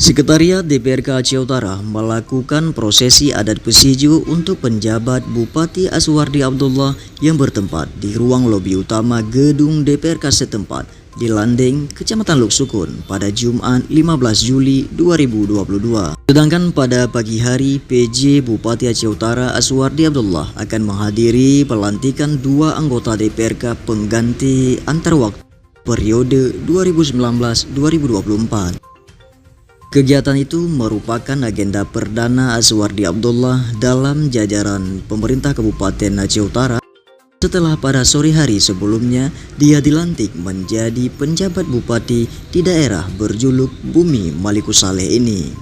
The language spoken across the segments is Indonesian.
Sekretariat DPRK Aceh Utara melakukan prosesi adat pesiju untuk penjabat Bupati Aswardi Abdullah yang bertempat di ruang lobi utama gedung DPRK setempat di Landeng, Kecamatan Luk Sukun pada Jumat 15 Juli 2022. Sedangkan pada pagi hari, PJ Bupati Aceh Utara Aswardi Abdullah akan menghadiri pelantikan dua anggota DPRK pengganti antar waktu periode 2019-2024. Kegiatan itu merupakan agenda perdana Aswardi Abdullah dalam jajaran pemerintah Kabupaten Aceh Utara setelah pada sore hari sebelumnya dia dilantik menjadi penjabat bupati di daerah berjuluk Bumi Malikussaleh ini.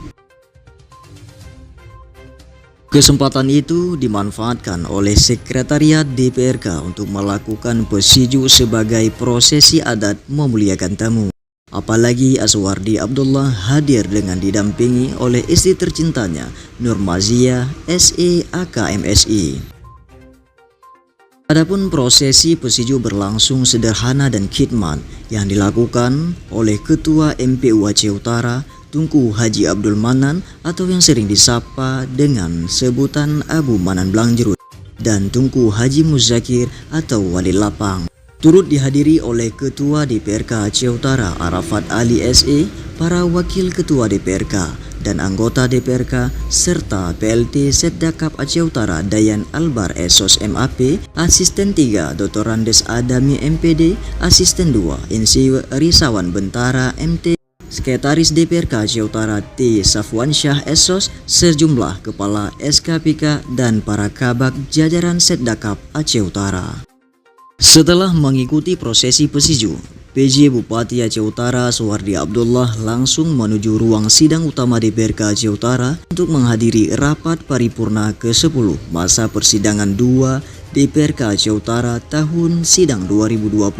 Kesempatan itu dimanfaatkan oleh Sekretariat DPRK untuk melakukan pesiju sebagai prosesi adat memuliakan tamu. Apalagi Aswardi Abdullah hadir dengan didampingi oleh istri tercintanya Nurmazia SE AKMSI. Adapun prosesi pesiju berlangsung sederhana dan khidmat yang dilakukan oleh Ketua MPU Aceh Utara Tunku Haji Abdul Manan atau yang sering disapa dengan sebutan Abu Manan Blangjerut dan Tunku Haji Muzakir atau Wali Lapang. Turut dihadiri oleh Ketua DPRK Aceh Utara Arafat Ali SE, para wakil Ketua DPRK dan anggota DPRK serta PLT Setdakap Aceh Utara Dayan Albar Esos MAP, Asisten 3 Dr. Randes Adami MPD, Asisten 2 Insinyur Risawan Bentara MT, Sekretaris DPRK Aceh Utara T. Safwan Syah Esos, sejumlah kepala SKPK dan para kabak jajaran Setdakap Aceh Utara. Setelah mengikuti prosesi pesiju, PJ Bupati Aceh Utara Aswardi Abdullah langsung menuju ruang sidang utama DPRK Aceh Utara untuk menghadiri rapat paripurna ke-10 masa persidangan 2 DPRK Aceh Utara tahun sidang 2022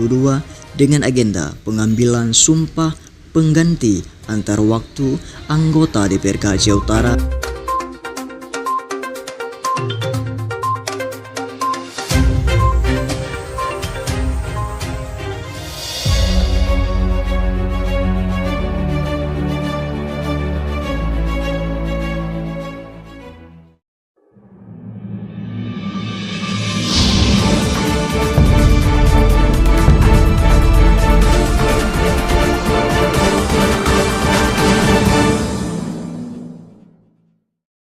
dengan agenda pengambilan sumpah pengganti antar waktu anggota DPRK Aceh Utara